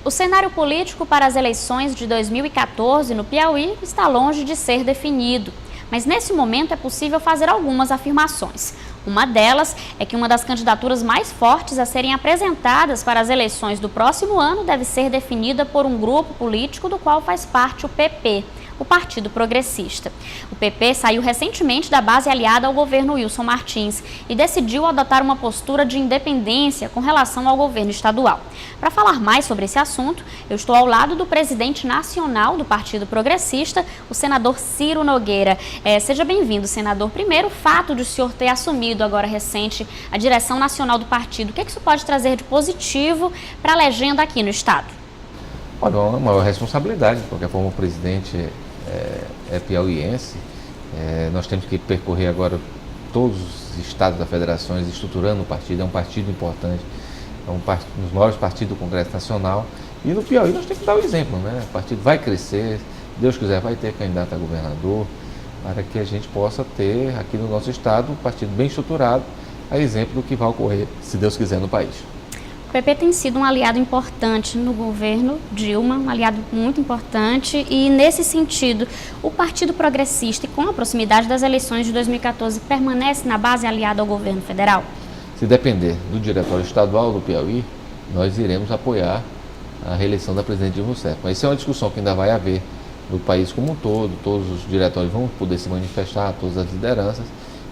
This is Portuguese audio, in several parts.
O cenário político para as eleições de 2014 no Piauí está longe de ser definido. Mas nesse momento é possível fazer algumas afirmações. Uma delas é que uma das candidaturas mais fortes a serem apresentadas para as eleições do próximo ano deve ser definida por um grupo político do qual faz parte o PP, o Partido Progressista. O PP saiu recentemente da base aliada ao governo Wilson Martins e decidiu adotar uma postura de independência com relação ao governo estadual. Para falar mais sobre esse assunto, eu estou ao lado do presidente nacional do Partido Progressista, o senador Ciro Nogueira. Seja bem-vindo, senador. Primeiro, o fato de o senhor ter assumido agora recente a direção nacional do partido, o que isso pode trazer de positivo para a legenda aqui no estado? Olha, é uma maior responsabilidade, porque como o presidente é piauiense, nós temos que percorrer agora todos os estados da federação, estruturando o partido. É um partido importante, é um dos maiores partidos do Congresso Nacional, e no Piauí nós temos que dar o exemplo, né? O partido vai crescer, se Deus quiser vai ter candidato a governador, para que a gente possa ter aqui no nosso estado um partido bem estruturado, a exemplo do que vai ocorrer, se Deus quiser, no país. O PP tem sido um aliado importante no governo Dilma, um aliado muito importante, e nesse sentido, o Partido Progressista, e com a proximidade das eleições de 2014, permanece na base aliada ao governo federal? Se depender do Diretório Estadual do Piauí, nós iremos apoiar a reeleição da presidente Dilma Rousseff. Mas isso é uma discussão que ainda vai haver no país como um todo, todos os diretórios vão poder se manifestar, todas as lideranças,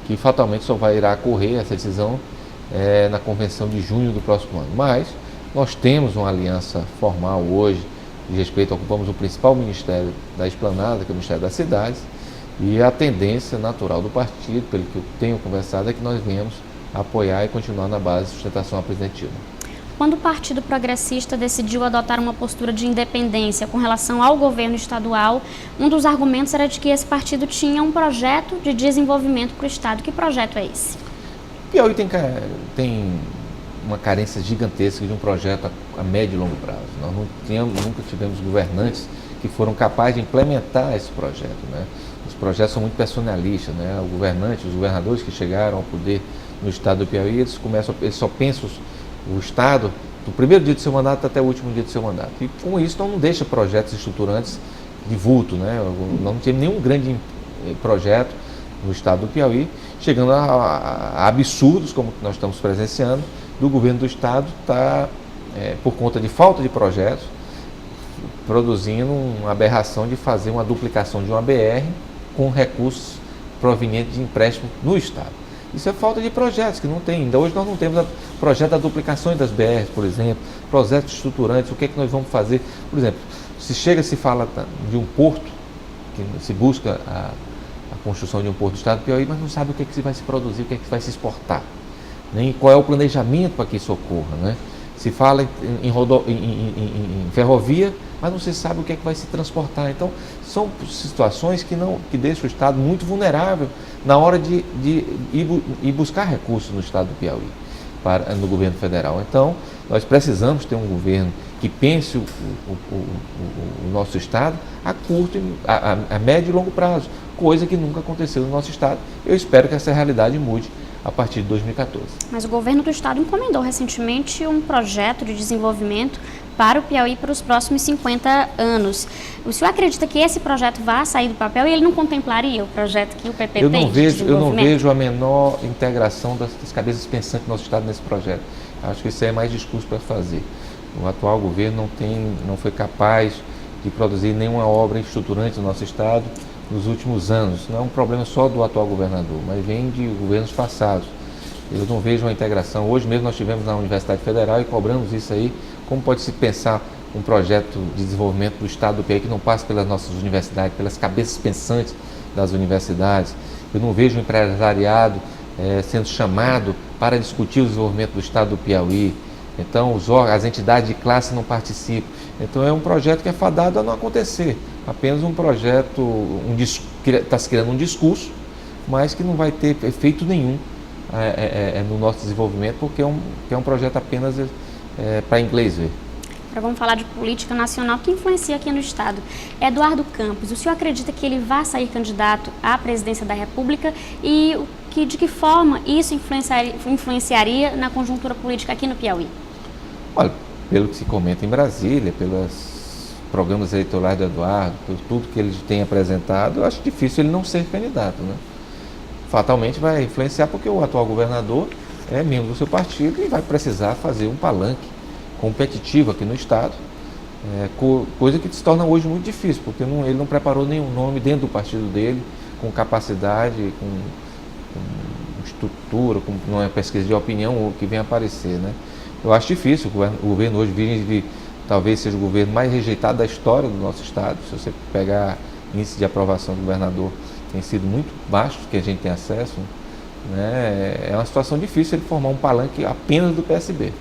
que fatalmente só irá ocorrer essa decisão na convenção de junho do próximo ano. Mas nós temos uma aliança formal hoje, de respeito, ocupamos o principal ministério da Esplanada, que é o Ministério das Cidades, e a tendência natural do partido, pelo que eu tenho conversado, é que nós venhamos apoiar e continuar na base de sustentação à presidente Dilma. Quando o Partido Progressista decidiu adotar uma postura de independência com relação ao governo estadual, um dos argumentos era de que esse partido tinha um projeto de desenvolvimento para o estado. Que projeto é esse? Piauí tem uma carência gigantesca de um projeto a médio e longo prazo. Nós nunca tivemos governantes que foram capazes de implementar esse projeto, né? Os projetos são muito personalistas, né? Os governadores que chegaram ao poder no estado do Piauí, eles só pensam o estado do primeiro dia do seu mandato até o último dia do seu mandato. E com isso não deixa projetos estruturantes de vulto, né? Não temos nenhum grande projeto no estado do Piauí, chegando a absurdos como nós estamos presenciando, do governo do estado estar, por conta de falta de projetos, produzindo uma aberração de fazer uma duplicação de uma BR com recursos provenientes de empréstimo no estado. Isso é falta de projetos, que não tem. Ainda hoje nós não temos projeto da duplicação das BRs, por exemplo, projetos estruturantes, o que é que nós vamos fazer? Por exemplo, se fala de um porto, que se busca a construção de um porto do estado do Piauí, mas não sabe o que é que vai se produzir, o que é que vai se exportar, nem qual é o planejamento para que isso ocorra, né? Se fala em ferrovia, mas não se sabe o que é que vai se transportar. Então, são situações que deixam o estado muito vulnerável na hora de ir buscar recursos no estado do Piauí, no governo federal. Então, nós precisamos ter um governo que pense o nosso estado a curto, a médio e longo prazo, coisa que nunca aconteceu no nosso estado. Eu espero que essa realidade mude a partir de 2014. Mas o governo do estado encomendou recentemente um projeto de desenvolvimento para o Piauí para os próximos 50 anos. O senhor acredita que esse projeto vai sair do papel e ele não contemplaria o projeto que o PP tem de desenvolvimento? Eu não vejo a menor integração das cabeças pensantes do nosso estado nesse projeto. Acho que isso é mais discurso para fazer. O atual governo não foi capaz de produzir nenhuma obra estruturante no nosso estado nos últimos anos. Não é um problema só do atual governador, mas vem de governos passados. Eu não vejo uma integração. Hoje mesmo nós estivemos na Universidade Federal e cobramos isso aí. Como pode se pensar um projeto de desenvolvimento do estado do Piauí que não passa pelas nossas universidades, pelas cabeças pensantes das universidades? Eu não vejo o empresariado sendo chamado para discutir o desenvolvimento do estado do Piauí. Então, as entidades de classe não participam. Então, é um projeto que é fadado a não acontecer. Apenas um projeto, está se criando um discurso, mas que não vai ter efeito nenhum no nosso desenvolvimento, porque é um projeto apenas para inglês ver. Agora vamos falar de política nacional que influencia aqui no estado. Eduardo Campos, o senhor acredita que ele vai sair candidato à presidência da República e de que forma isso influenciaria na conjuntura política aqui no Piauí? Olha, pelo que se comenta em Brasília, pelos programas eleitorais do Eduardo, por tudo que ele tem apresentado, eu acho difícil ele não ser candidato, né? Fatalmente vai influenciar porque o atual governador é membro do seu partido e vai precisar fazer um palanque competitivo aqui no estado, coisa que se torna hoje muito difícil, porque ele não preparou nenhum nome dentro do partido dele, com capacidade, com estrutura, com uma pesquisa de opinião que vem aparecer, né? Eu acho difícil, o governo hoje vive, talvez seja o governo mais rejeitado da história do nosso estado. Se você pegar índice de aprovação do governador, tem sido muito baixo, que a gente tem acesso, né? É uma situação difícil ele formar um palanque apenas do PSB.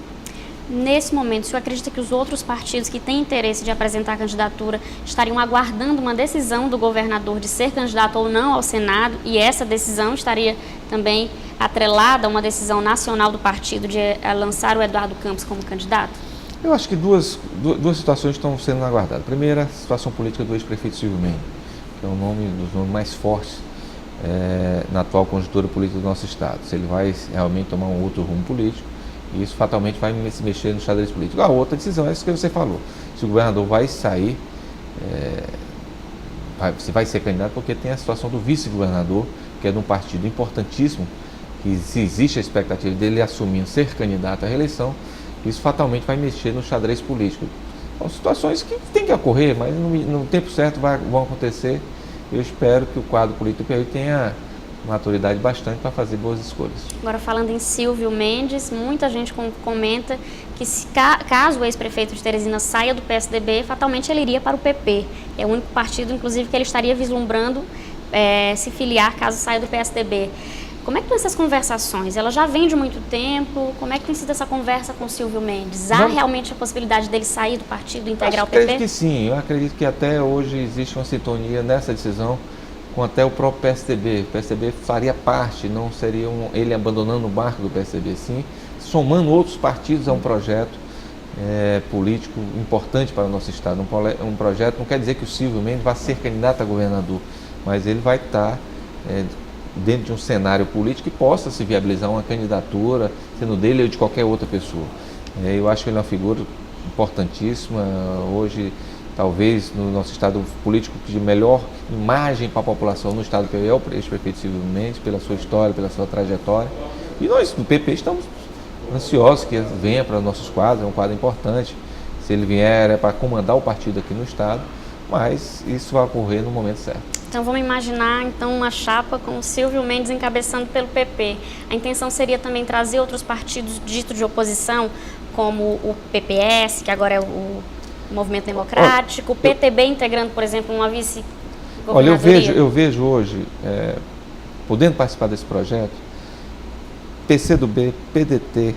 Nesse momento, o senhor acredita que os outros partidos que têm interesse de apresentar a candidatura estariam aguardando uma decisão do governador de ser candidato ou não ao Senado, e essa decisão estaria também atrelada a uma decisão nacional do partido de lançar o Eduardo Campos como candidato? Eu acho que duas situações estão sendo aguardadas. Primeiro, a situação política do ex-prefeito Silvio Mendes, que é um dos nomes mais fortes na atual conjuntura política do nosso estado. Se ele vai realmente tomar um outro rumo político, e isso fatalmente vai se mexer no xadrez político. A outra decisão é isso que você falou. Se o governador vai sair, se vai ser candidato, porque tem a situação do vice-governador, que é de um partido importantíssimo, que se existe a expectativa dele assumindo ser candidato à reeleição, isso fatalmente vai mexer no xadrez político. São situações que têm que ocorrer, mas no tempo certo vão acontecer. Eu espero que o quadro político do Piauí tenha maturidade bastante para fazer boas escolhas. Agora, falando em Silvio Mendes, muita gente comenta que caso o ex-prefeito de Teresina saia do PSDB, fatalmente ele iria para o PP. É o único partido, inclusive, que ele estaria vislumbrando se filiar caso saia do PSDB. Como é que estão essas conversações? Ela já vem de muito tempo. Como é que tem sido essa conversa com o Silvio Mendes? Há realmente a possibilidade dele sair do partido e integrar o PP? Eu acredito que sim. Eu acredito que até hoje existe uma sintonia nessa decisão com até o próprio PSDB. O PSDB faria parte, não seria ele abandonando o barco do PSDB, sim, somando outros partidos a um projeto político importante para o nosso estado. Um projeto não quer dizer que o Silvio Mendes vá ser candidato a governador, mas ele vai estar dentro de um cenário político que possa se viabilizar uma candidatura, sendo dele ou de qualquer outra pessoa. Eu acho que ele é uma figura importantíssima. Hoje, talvez, no nosso estado político de melhor imagem para a população no estado do Piauí é o ex-prefeito Silvio Mendes, pela sua história, pela sua trajetória. E nós, do PP, estamos ansiosos que ele venha para nossos quadros, é um quadro importante. Se ele vier, é para comandar o partido aqui no estado, mas isso vai ocorrer no momento certo. Então vamos imaginar uma chapa com o Silvio Mendes encabeçando pelo PP. A intenção seria também trazer outros partidos ditos de oposição, como o PPS, que agora é o Movimento Democrático, o PTB integrando, por exemplo, uma vice-governadoria. Olha, eu vejo hoje, podendo participar desse projeto, PCdoB, PDT,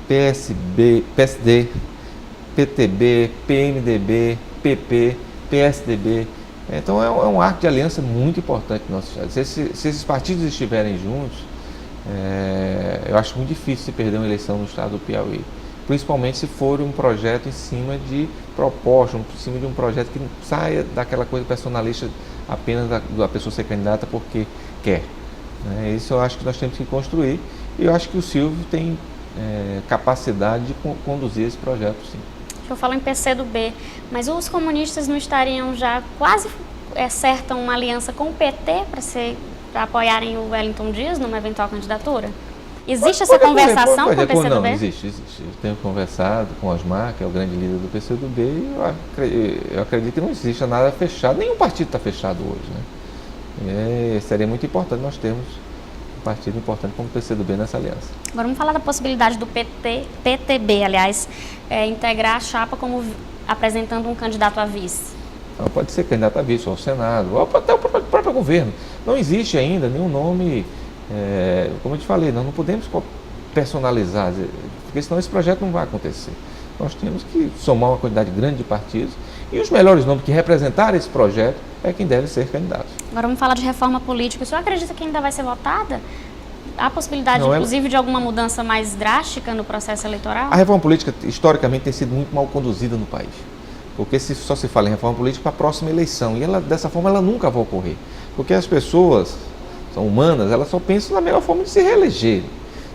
PSB, PSD, PTB, PMDB, PP, PSDB. Então é um arco de aliança muito importante no nosso estado. Se esses partidos estiverem juntos, eu acho muito difícil se perder uma eleição no estado do Piauí. Principalmente se for um projeto em cima de proposta, em cima de um projeto que não saia daquela coisa personalista apenas da pessoa ser candidata porque quer. Isso eu acho que nós temos que construir, e eu acho que o Silvio tem capacidade de conduzir esse projeto, sim. Eu falo em PCdoB, mas os comunistas não estariam já quase acertam uma aliança com o PT para apoiarem o Wellington Dias numa eventual candidatura? Existe essa conversação com o PCdoB? Não, existe. Eu tenho conversado com o Osmar, que é o grande líder do PCdoB, e eu acredito que não existe nada fechado, nenhum partido está fechado hoje, né? Seria muito importante nós termos um partido importante como o PCdoB nessa aliança. Agora vamos falar da possibilidade do PTB, aliás, integrar a chapa como apresentando um candidato a vice. Então, pode ser candidato a vice ou ao Senado, ou até o próprio governo. Não existe ainda nenhum nome, como eu te falei, nós não podemos personalizar, porque senão esse projeto não vai acontecer. Nós temos que somar uma quantidade grande de partidos, e os melhores nomes que representarem esse projeto é quem deve ser candidato. Agora vamos falar de reforma política. O senhor acredita que ainda vai ser votada? Há possibilidade, inclusive, de alguma mudança mais drástica no processo eleitoral? A reforma política, historicamente, tem sido muito mal conduzida no país. Porque só se fala em reforma política para a próxima eleição. E dessa forma ela nunca vai ocorrer. Porque as pessoas são humanas, elas só pensam na melhor forma de se reeleger.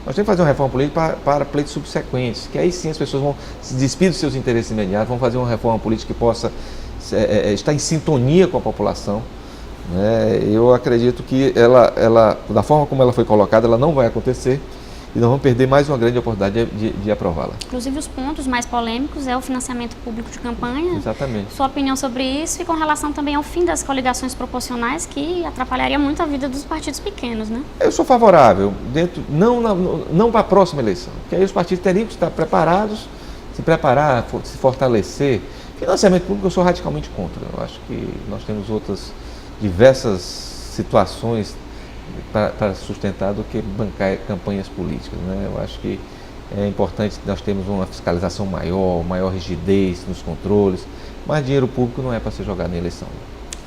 Nós temos que fazer uma reforma política para pleitos subsequentes, que aí sim as pessoas vão se despedir dos seus interesses imediatos, vão fazer uma reforma política que possa estar em sintonia com a população. Né? Eu acredito que ela, da forma como ela foi colocada, ela não vai acontecer e nós vamos perder mais uma grande oportunidade de aprová-la. Inclusive, os pontos mais polêmicos é o financiamento público de campanha. Exatamente. Sua opinião sobre isso e com relação também ao fim das coligações proporcionais, que atrapalharia muito a vida dos partidos pequenos, né? Eu sou favorável, não para a próxima eleição, porque aí os partidos teriam que estar preparados, se preparar, se fortalecer. Financiamento público eu sou radicalmente contra. Eu acho que nós temos outras diversas situações para sustentar do que bancar campanhas políticas, né? Eu acho que é importante que nós temos uma fiscalização maior rigidez nos controles, mas dinheiro público não é para ser jogado em eleição.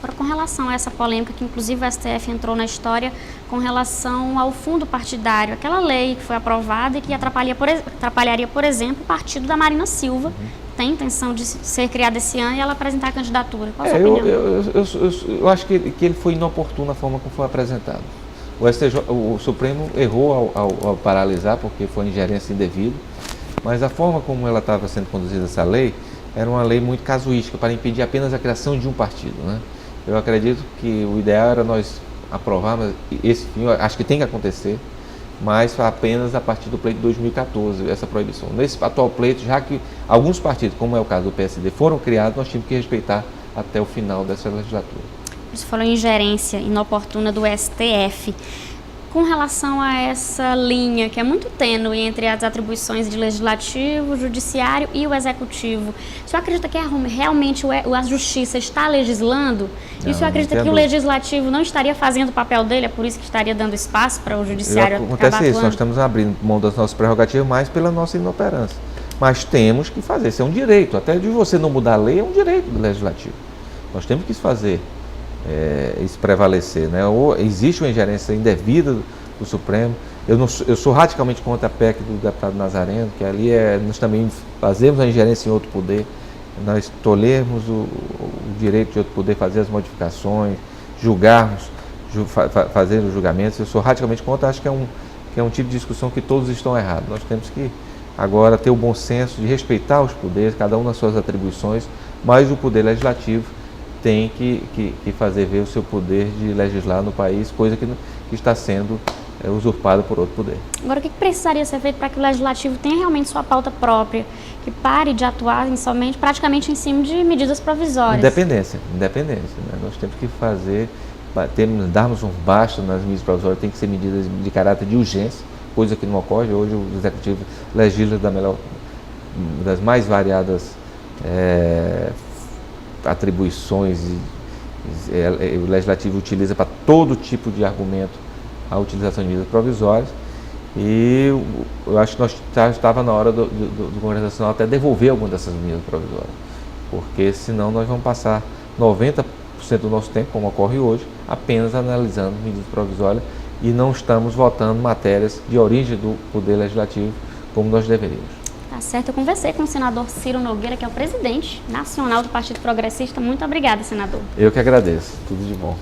Agora, com relação a essa polêmica, que inclusive o STF entrou na história com relação ao fundo partidário, aquela lei que foi aprovada e que atrapalharia, por exemplo, o partido da Marina Silva, que tem intenção de ser criado esse ano e ela apresentar a candidatura. Qual a sua opinião? Eu acho que ele foi inoportuno a forma como foi apresentado. O Supremo errou ao paralisar, porque foi ingerência indevida, mas a forma como ela estava sendo conduzida essa lei era uma lei muito casuística, para impedir apenas a criação de um partido, né? Eu acredito que o ideal era nós aprovarmos esse fim, acho que tem que acontecer, mas apenas a partir do pleito de 2014, essa proibição. Nesse atual pleito, já que alguns partidos, como é o caso do PSD, foram criados, nós tínhamos que respeitar até o final dessa legislatura. Você falou em ingerência inoportuna do STF. Com relação a essa linha que é muito tênue entre as atribuições de legislativo, judiciário e o executivo, o senhor acredita que realmente a justiça está legislando? E o senhor acredita que o legislativo não estaria fazendo o papel dele, é por isso que estaria dando espaço para o judiciário acabar atuando? Acontece isso, nós estamos abrindo mão das nossas prerrogativas mais pela nossa inoperância. Mas temos que fazer, isso é um direito, até de você não mudar a lei é um direito do legislativo. Nós temos que fazer isso prevalecer, né? Ou existe uma ingerência indevida do Supremo. Eu sou radicalmente contra a PEC do deputado Nazareno, que ali nós também fazemos a ingerência em outro poder, nós tolhermos o direito de outro poder fazer as modificações, julgarmos, fazer os julgamentos. Eu sou radicalmente contra, acho que é um tipo de discussão que todos estão errados. Nós temos que agora ter o bom senso de respeitar os poderes, cada um nas suas atribuições, mas o poder legislativo tem que fazer ver o seu poder de legislar no país, coisa que está sendo usurpada por outro poder. Agora, o que precisaria ser feito para que o legislativo tenha realmente sua pauta própria, que pare de atuar praticamente em cima de medidas provisórias? Independência, né? Nós temos que darmos um basta nas medidas provisórias, tem que ser medidas de caráter de urgência, coisa que não ocorre. Hoje o Executivo legisla das mais variadas atribuições, o Legislativo utiliza para todo tipo de argumento a utilização de medidas provisórias, e eu acho que estava na hora do Congresso Nacional até devolver algumas dessas medidas provisórias, porque senão nós vamos passar 90% do nosso tempo, como ocorre hoje, apenas analisando medidas provisórias e não estamos votando matérias de origem do Poder Legislativo como nós deveríamos. Tá certo, eu conversei com o senador Ciro Nogueira, que é o presidente nacional do Partido Progressista. Muito obrigada, senador. Eu que agradeço. Tudo de bom.